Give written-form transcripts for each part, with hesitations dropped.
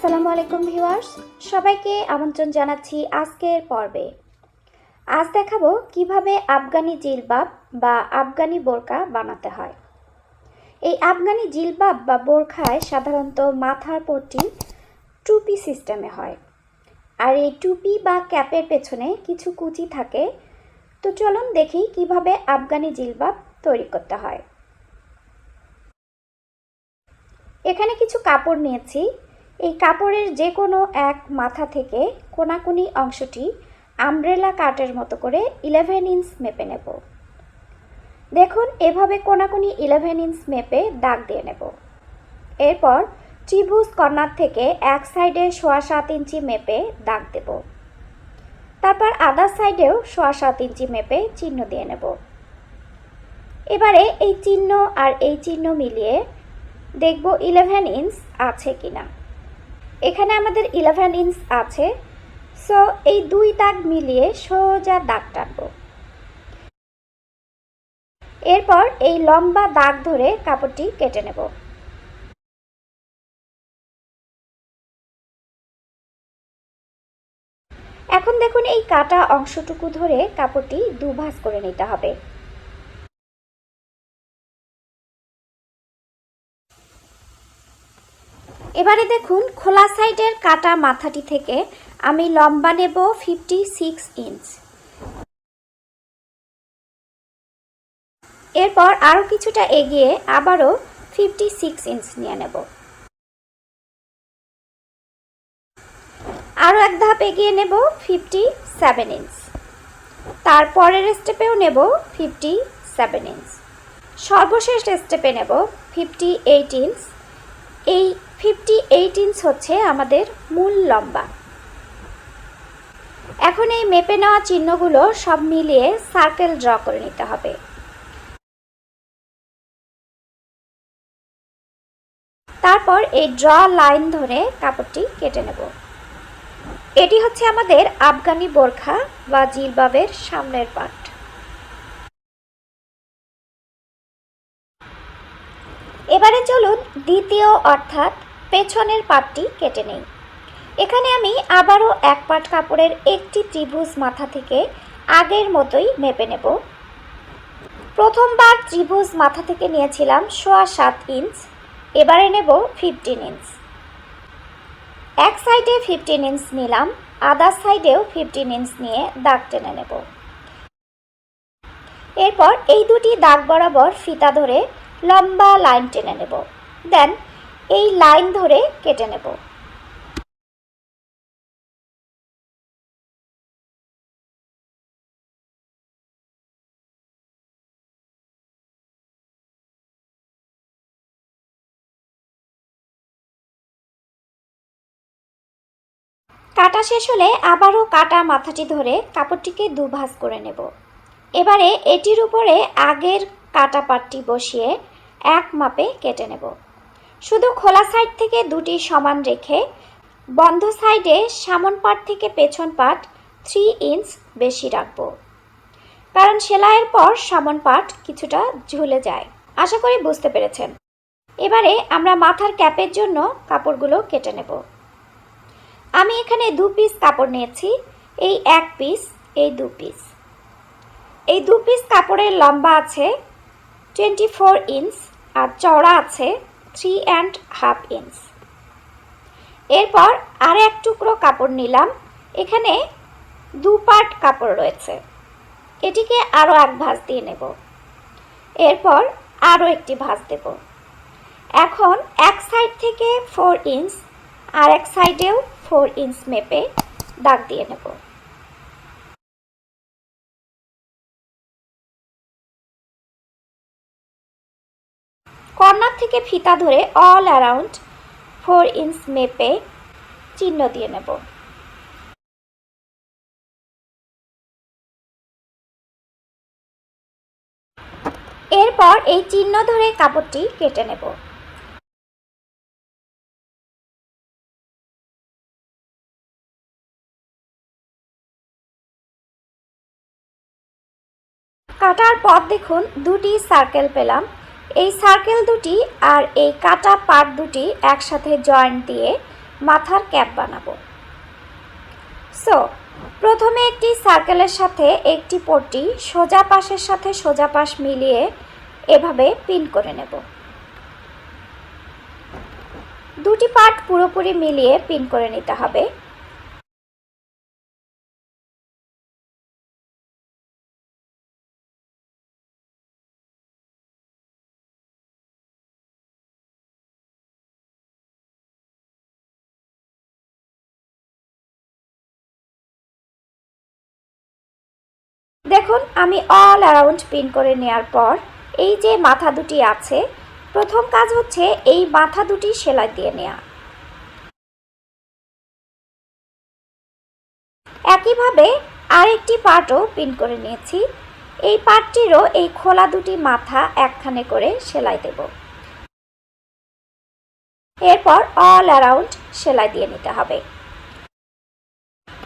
আসসালামু আলাইকুম ভিউয়ার্স, সবাইকে আমন্ত্রণ জানাচ্ছি আজকের পর্বে। আজ দেখাবো কিভাবে আফগানি জিলবাব বা আফগানি বোরকা বানাতে হয়। এই আফগানি জিলবাব বা বোরখায় সাধারণত মাথার পট্টি টুপি সিস্টেমে হয়, আর এই টুপি বা ক্যাপের পেছনে কিছু কুচি থাকে। তো চলুন দেখি কিভাবে আফগানি জিলবাব তৈরি করতে হয়। এখানে কিছু কাপড় নিয়েছি। এই কাপড়ের যে কোনো এক মাথা থেকে কোনাকুনি অংশটি আমব্রেলা কাটের মতো করে 11 ইঞ্চ মেপে নেব। দেখুন, এভাবে কোনাকুনি 11 ইঞ্চ মেপে দাগ দিয়ে নেব। এরপর ত্রিভুজ কর্নার থেকে এক সাইডে 7.25 ইঞ্চি মেপে দাগ দেব। তারপর আদার সাইডেও 7.25 ইঞ্চি মেপে চিহ্ন দিয়ে নেব। এবারে এই চিহ্ন আর এই চিহ্ন মিলিয়ে দেখব 11 ইঞ্চ আছে কিনা। এখানে আমাদের 11 ইঞ্চ আছে, সো এই দুই দাগ মিলিয়ে সোজা দাগ টানব। এরপর এই লম্বা দাগ ধরে কাপড়টি কেটে নেব। এখন দেখুন, এই কাটা অংশটুকু ধরে কাপড়টি দুভাঁজ করে নিতে হবে। এবারে দেখুন, খোলা সাইডের কাটা মাথাটি থেকে আমি লম্বা নেব 56 ইঞ্চ। এরপর আরও কিছুটা এগিয়ে আবারও 56 ইঞ্চ নিয়ে নেব। আরও এক ধাপ এগিয়ে নেব 57 ইঞ্চ। তারপরের স্টেপেও নেব 57 ইঞ্চ। সর্বশেষ স্টেপে নেব 58 ইঞ্চ। এই 58 ইঞ্চ হচ্ছে আমাদের মূল লম্বা। এখন এই মেপে নেওয়া চিহ্নগুলো সব মিলিয়ে সার্কেল ড্র করে নিতে হবে। তারপর এই ড্র লাইন ধরে কাপড়টি কেটে নেব। এটি হচ্ছে আমাদের আফগানি বোরখা বা জিলবাবের সামনের পার্ট। এবারে চলুন দ্বিতীয় অর্থাৎ পেছনের পার্টটি কেটে নেই। এখানে আমি আবারও এক পাট কাপড়ের একটি ত্রিভুজ মাথা থেকে আগের মতোই মেপে নেব। প্রথমবার ত্রিভুজ মাথা থেকে নিয়েছিলাম 7.25 ইঞ্চ, এবারে নেব 15 ইঞ্চ। এক সাইডে 15 ইঞ্চ নিলাম, আদার সাইডেও 15 ইঞ্চ নিয়ে দাগ টেনে নেব। এরপর এই দুটি দাগ বরাবর ফিতা ধরে লম্বা লাইন টেনে নেব। দেন এই লাইন ধরে কেটে নেব। কাটা শেষ হলে আবারও কাটা মাথাটি ধরে কাপড়টিকে দুভাঁজ করে নেব। এবারে এটির উপরে আগের কাটা পাটটি বসিয়ে এক মাপে কেটে নেব। শুধু খোলা সাইড থেকে দুটি সমান রেখে বন্ধ সাইডে সামন পাট থেকে পেছন পাট 3 ইঞ্চ বেশি রাখবো, কারণ সেলাইয়ের পর সামন পাট কিছুটা ঝুলে যায়। আশা করি বুঝতে পেরেছেন। এবারে আমরা মাথার ক্যাপের জন্য কাপড়গুলো কেটে নেব। আমি এখানে 2 পিস কাপড় নিয়েছি, এই এক পিস, এই 2 পিস। এই 2 পিস কাপড়ের লম্বা আছে 24 ইঞ্চ আর চওড়া আছে 3.5 ইঞ্চ। এরপর আর এক টুকরো কাপড় নিলাম, এখানে 2 পার্ট কাপড় রয়েছে। এটিকে আরও এক ভাঁজ দিয়ে নেব। এরপর আরও একটি ভাঁজ দেব। এখন এক সাইড থেকে 4 ইঞ্চ আর এক সাইডেও 4 ইঞ্চ মেপে দাগ দিয়ে নেব। কর্নার থেকে ফিতা ধরে অল অ্যারাউন্ড 4 ইঞ্চ মেপে চিহ্ন দিয়ে নেব। এরপর এই চিহ্ন ধরে কাপড়টি কেটে নেব। কাটার পর দেখুন দুটি সার্কেল পেলাম। এই সার্কেল দুটি আর এই কাটা পার্ট দুটি একসাথে জয়েন্ট দিয়ে মাথার ক্যাপ বানাবো। সো প্রথমে একটি সার্কেলের সাথে একটি পট্টি সোজা পাশের সাথে সোজা পাশ মিলিয়ে এভাবে পিন করে নেব। দুটি পার্ট পুরোপুরি মিলিয়ে পিন করে নিতে হবে। দেখুন আমি অল অ্যারাউন্ড পিন করে নেওয়ার পর এই যে মাথা দুটি আছে, প্রথম কাজ হচ্ছে এই মাথা দুটি সেলাই দিয়ে নেওয়া। একইভাবে আরেকটি পার্টও পিন করে নিয়েছি। এই পার্টটিরও এই খোলা দুটি মাথা একখানে করে সেলাই দেব। এরপর অল অ্যারাউন্ড সেলাই দিয়ে নিতে হবে।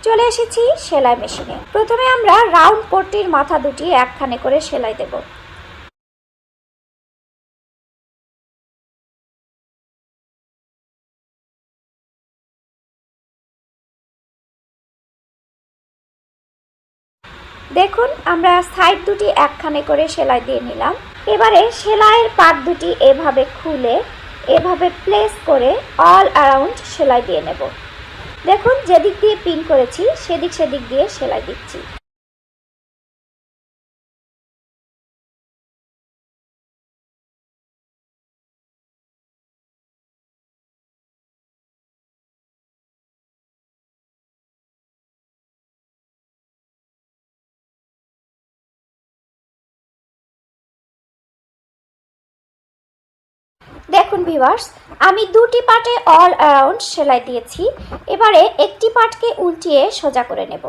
চলে এসেছি সেলাই মেশিনে। প্রথমে আমরা রাউন্ড পট্টির মাথা দুটি একখানে করে সেলাই দেব। দেখুন আমরা সাইড দুটি একখানে করে সেলাই দিয়ে নিলাম। এবারে সেলাইয়ের পার্ট দুটি এভাবে খুলে এভাবে প্লেস করে অল অ্যারাউন্ড সেলাই দিয়ে নেব। দেখুন যেদিক দিয়ে পিন করেছি সেদিক দিয়ে সেলাই দিচ্ছি। দেখুন ভিউয়ার্স, আমি দুটি পার্টে অল অ্যারাউন্ড সেলাই দিয়েছি। এবারে একটি পার্টকে উল্টিয়ে সোজা করে নেব।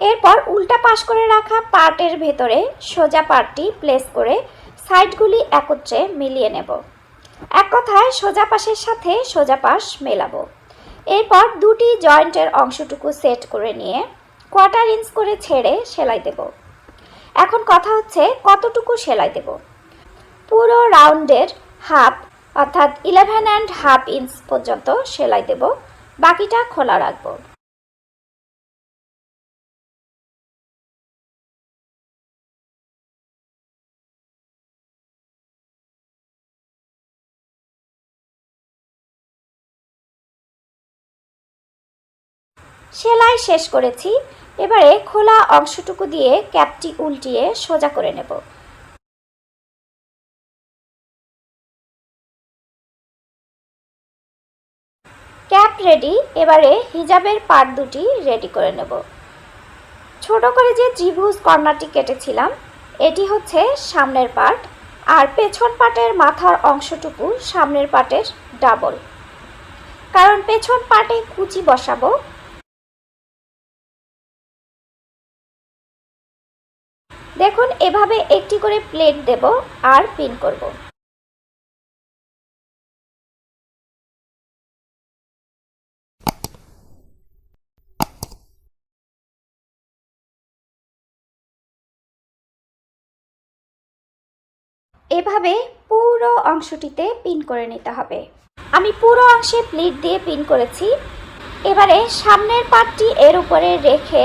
এরপর উল্টা পাশ করে রাখা পার্টের ভেতরে সোজা পার্টটি প্লেস করে সাইডগুলি একত্রে মিলিয়ে নেব। এক কথায় সোজা পাশের সাথে সোজা পাশ মেলাবো। এরপর দুটি জয়েন্টের অংশটুকু সেট করে নিয়ে 1/4 ইঞ্চ করে ছেড়ে সেলাই দেব। এখন কথা হচ্ছে কতটুকু সেলাই দেব। পুরো রাউন্ডের হাফ অর্থাৎ 11.5 ইঞ্চ পর্যন্ত সেলাই দেব, বাকিটা খোলা রাখবো। সেলাই শেষ করেছি। এবারে খোলা অংশটুকু দিয়ে ক্যাপটি উল্টিয়ে সোজা করে নেব। Cap ready. এবারে হিজাবের পার্ট দুটি রেডি করে নেব। ছোট করে যে ত্রিভুজ কর্নারটি কেটেছিলাম এটি হচ্ছে সামনের পার্ট, আর পেছন পার্টের মাথার অংশটুকু সামনের পার্টের ডাবল, কারণ পেছন পার্টে কুচি বসাবো। দেখুন এভাবে একটি করে প্লেট দেব আর পিন করব। এভাবে পুরো অংশটিতে পিন করে নিতে হবে। আমি পুরো অংশে প্লিট দিয়ে পিন করেছি। এবারে সামনের পার্টটি এর উপরে রেখে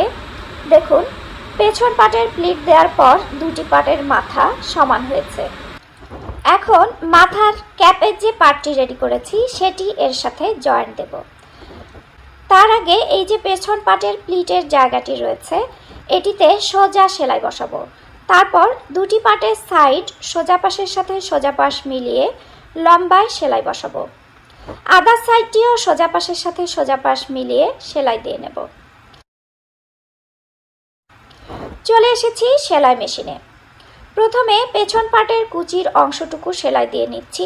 দেখুন পেছন পার্টের প্লিট দেওয়ার পর দুটি পার্টের মাথা সমান হয়েছে। এখন মাথার ক্যাপের যে পার্টটি রেডি করেছি সেটি এর সাথে জয়েন্ট দেব। তার আগে এই যে পেছন পার্টের প্লিটের জায়গাটি রয়েছে এটিতে সোজা সেলাই বসাবো। তারপর দুটি পার্টের সাইড সোজা পাশের সাথে সোজা পাশ মিলিয়ে লম্বায় সেলাই বসাবো। আদার সাইডটিও সোজা পাশের সাথে সোজা পাশ মিলিয়ে সেলাই দিয়ে নেব। চলে এসেছি সেলাই মেশিনে। প্রথমে পেছন পার্টের কুচির অংশটুকু সেলাই দিয়ে নিচ্ছি।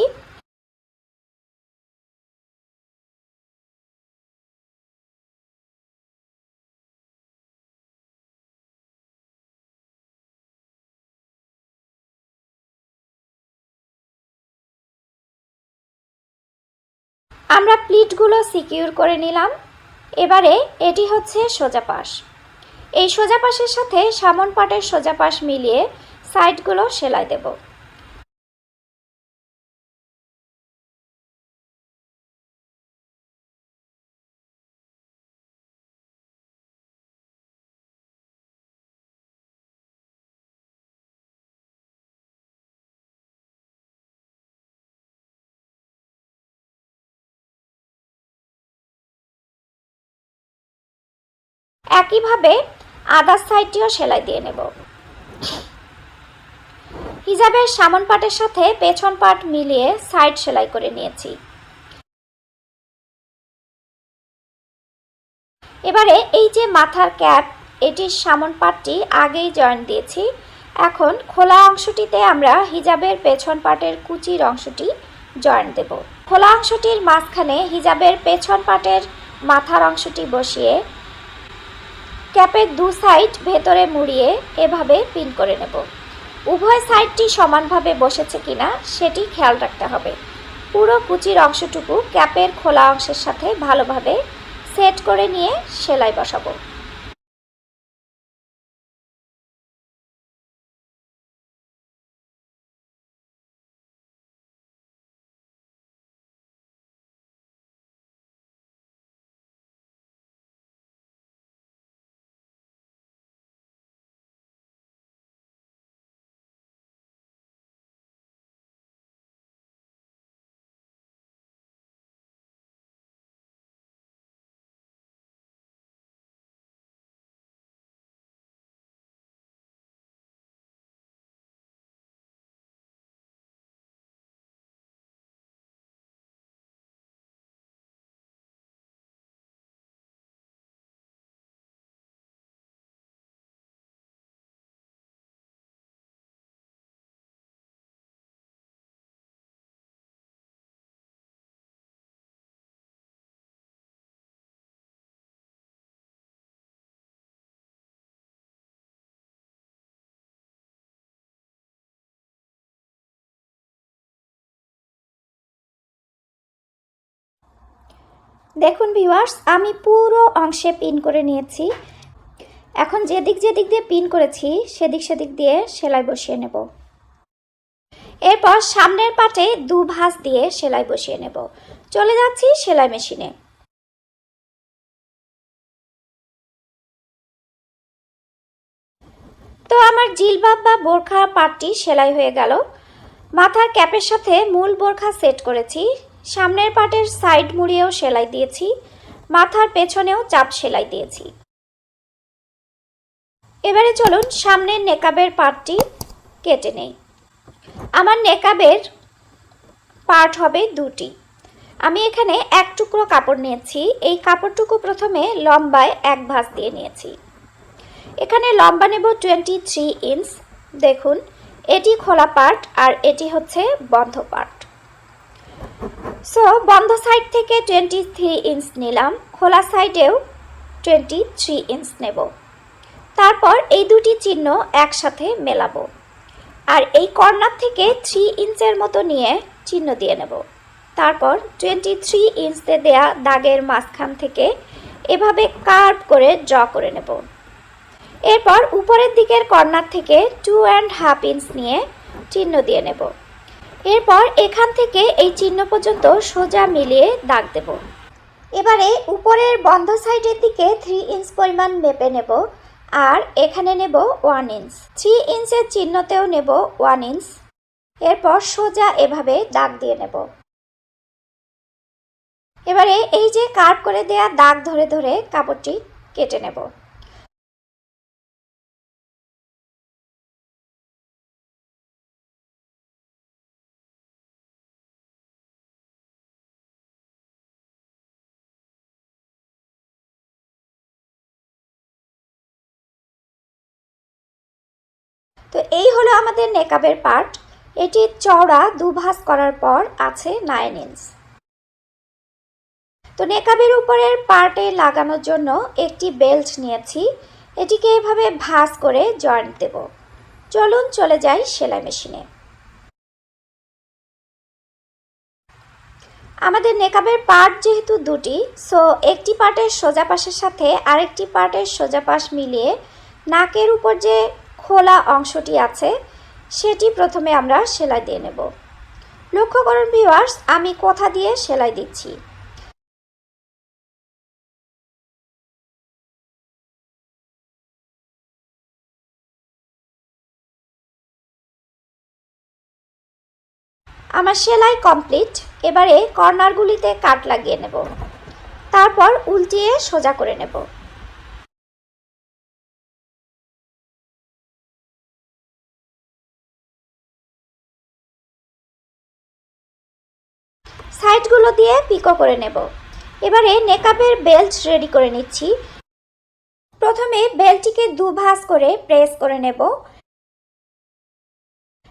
আমরা প্লিটগুলো সিকিউর করে নিলাম। এবারে এটি হচ্ছে সোজা পাশ। এই সোজা পাশের সাথে সামন পাটের সোজা পাশ মিলিয়ে সাইডগুলো সেলাই দেব। একইভাবে আদার সাইডটিও সেলাই দিয়ে নেব। হিজাবের সামন পাটের সাথে পেছন পাট মিলিয়ে সাইড সেলাই করে নিয়েছি। এবারে এই যে মাথার ক্যাপ, এটির সামন পাটটি আগেই জয়েন দিয়েছি। এখন খোলা অংশটিতে আমরা হিজাবের পেছন পাটের কুচির অংশটি জয়েন দেব। খোলা অংশটির মাঝখানে হিজাবের পেছন পাটের মাথার অংশটি বসিয়ে ক্যাপের দু সাইড ভেতরে মুড়িয়ে এভাবে পিন করে নেব। উভয় সাইডটি সমানভাবে বসেছে কিনা সেটি খেয়াল রাখতে হবে। পুরো কুচির অংশটুকু ক্যাপের খোলা অংশের সাথে ভালোভাবে সেট করে নিয়ে সেলাই বসাবো। দেখুন ভিউয়ার্স, আমি পুরো অংশে পিন করে নিয়েছি। এখন যেদিক যেদিক দিয়ে পিন করেছি সেদিক সেদিক দিয়ে সেলাই বসিয়ে নেব। এরপর সামনের পাটে দু ভাঁজ দিয়ে সেলাই বসিয়ে নেব। চলে যাচ্ছি সেলাই মেশিনে। তো আমার জিলবাব বা বোরখা পাটটি সেলাই হয়ে গেল। মাথার ক্যাপের সাথে মূল বোরখা সেট করেছি। সামনের পাটের সাইড মুড়িয়েও সেলাই দিয়েছি, মাথার পেছনেও চাপ সেলাই দিয়েছি। এবারে চলুন সামনের নেকাবের পার্টটি কেটে নেই। আমার নেকাবের পার্ট হবে দুটি। আমি এখানে এক টুকরো কাপড় নিয়েছি। এই কাপড়টুকু প্রথমে লম্বায় এক ভাঁজ দিয়ে নিয়েছি। এখানে লম্বা নেব 23 ইঞ্চ। দেখুন, এটি খোলা পার্ট আর এটি হচ্ছে বন্ধ পার্ট। সো বন্ধ সাইড থেকে 23 ইঞ্চ নিলাম, খোলা সাইডেও 23 ইঞ্চ নেব। তারপর এই দুটি চিহ্ন একসাথে মেলাবো আর এই কর্নার থেকে 3 ইঞ্চের মতো নিয়ে চিহ্ন দিয়ে নেব। তারপর 23 ইঞ্চতে দেয়া দাগের মাঝখান থেকে এভাবে কার্ভ করে ড্র করে নেব। এরপর উপরের দিকের কর্নার থেকে 2.5 ইঞ্চ নিয়ে চিহ্ন দিয়ে নেব। এরপর এখান থেকে এই চিহ্ন পর্যন্ত সোজা মিলিয়ে দাগ দেব। এবারে উপরের বন্ধ সাইডের দিকে 3 ইঞ্চ পরিমাণ মেপে নেব আর এখানে নেব 1 ইঞ্চ। 3 ইঞ্চের চিহ্নতেও নেব 1 ইঞ্চ। এরপর সোজা এভাবে দাগ দিয়ে নেব। এবারে এই যে কার্ভ করে দেয়া দাগ ধরে ধরে কাপড়টি কেটে নেব। তো এই হলো আমাদের নেকাবের পার্ট। এটির চওড়া দুভাঁজ করার পর আছে 9 ইঞ্চ। তো নেকাবের উপরের পার্টে লাগানোর জন্য একটি বেল্ট নিয়েছি। এটিকে এভাবে ভাঁজ করে জয়েন্ট দেব। চলুন চলে যাই সেলাই মেশিনে। আমাদের নেকাবের পার্ট যেহেতু দুটি, সো একটি পার্টের সোজা পাশের সাথে আরেকটি পার্টের সোজা পাশ মিলিয়ে নাকের উপর যে খোলা অংশটি আছে সেটি প্রথমে আমরা সেলাই দিয়ে নেব। লক্ষ্য করুন ভিউয়ার্স, আমি কোথা দিয়ে সেলাই দিচ্ছি। আমার সেলাই কমপ্লিট। এবারে কর্নারগুলিতে কাট লাগিয়ে নেব, তারপর উল্টিয়ে সোজা করে নেব। সাইডগুলো দিয়ে পিকো করে নেব। এবারে নেকাবের বেল্ট রেডি করে নিচ্ছি। প্রথমে বেল্টটিকে দুভাঁজ করে প্রেস করে নেব।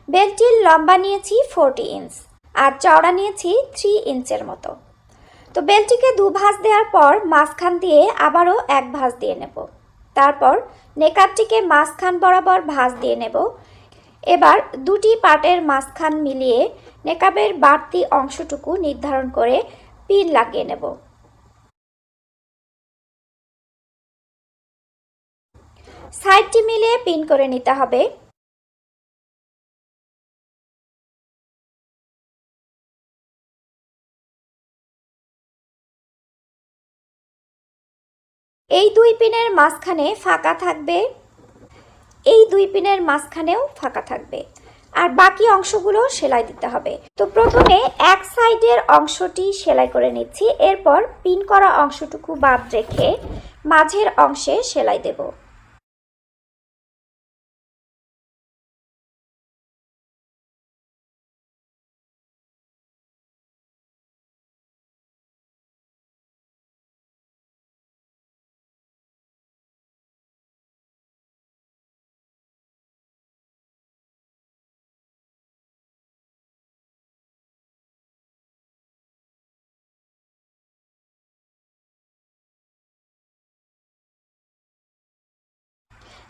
বেল্টটির লম্বা নিয়েছি 40 ইঞ্চ আর চওড়া নিয়েছি 3 ইঞ্চের মতো। তো বেল্টটিকে দুভাঁজ দেওয়ার পর মাঝখান দিয়ে আবারও এক ভাঁজ দিয়ে নেব। তারপর নেকাবটিকে মাঝখান বরাবর ভাঁজ দিয়ে নেব। এবার দুটি পার্টের মাঝখান মিলিয়ে নেকাবের বাড়তি অংশটুকু নির্ধারণ করে পিন লাগিয়ে নেব। সাইডটি মিলিয়ে পিন করে নিতে হবে। এই দুই পিনের মাঝখানে ফাঁকা থাকবে, এই দুই পিনের মাঝখানেও ফাঁকা থাকবে, আর বাকি অংশগুলো সেলাই দিতে হবে। তো প্রথমে এক সাইডের অংশটি সেলাই করে নিচ্ছি, এরপর পিন করা অংশটুকু বাদ রেখে মাঝের অংশে সেলাই দেব।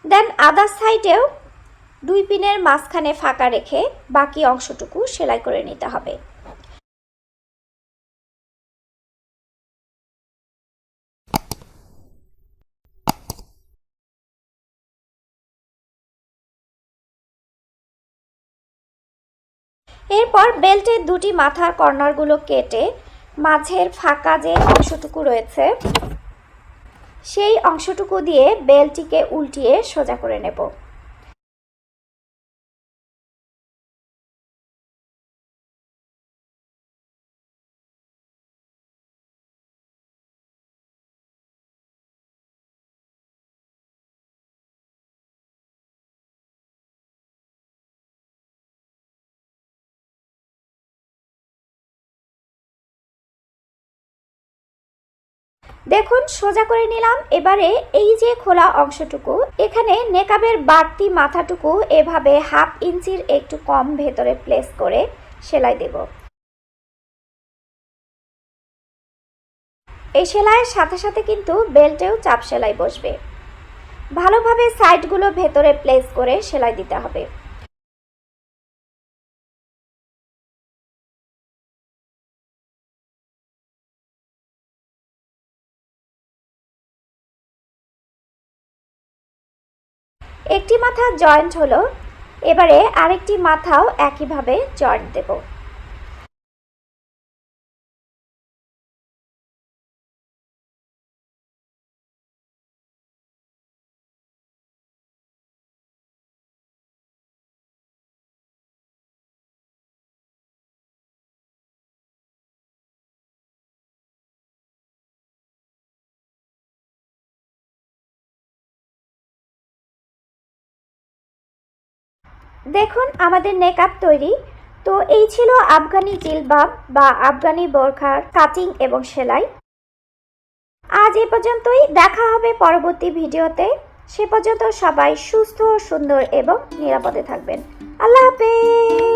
দেন আদার সাইডেও দুই পিনের মাঝখানে ফাঁকা রেখে বাকি অংশটুকু সেলাই করে নিতে হবে। এরপর বেল্টের দুটি মাথার কর্নারগুলো কেটে মাঝের ফাঁকা যে অংশটুকু রয়েছে সেই অংশটুকু দিয়ে বেল্টটিকে উল্টিয়ে সোজা করে নেব। দেখুন সোজা করে নিলাম। এবারে এই যে খোলা অংশটুকু, এখানে নেকাবের বাড়তি মাথাটুকু এভাবে 1/2 ইঞ্চির একটু কম ভেতরে প্লেস করে সেলাই দেব। এই সেলাইয়ের সাথে সাথে কিন্তু বেল্টেও চাপ সেলাই বসবে। ভালোভাবে সাইডগুলো ভেতরে প্লেস করে সেলাই দিতে হবে। একটি মাথা জয়েন্ট হলো, এবারে আরেকটি মাথাও একইভাবে জয়েন্ট দেব। দেখুন আমাদের নেকআপ তৈরি। তো এই ছিল আফগানি জিলবাব বা আফগানি বোরখার কাটিং এবং সেলাই। আজ এ পর্যন্তই, দেখা হবে পরবর্তী ভিডিওতে। সে পর্যন্ত সবাই সুস্থ, সুন্দর এবং নিরাপদে থাকবেন। আল্লাহ হাফেজ।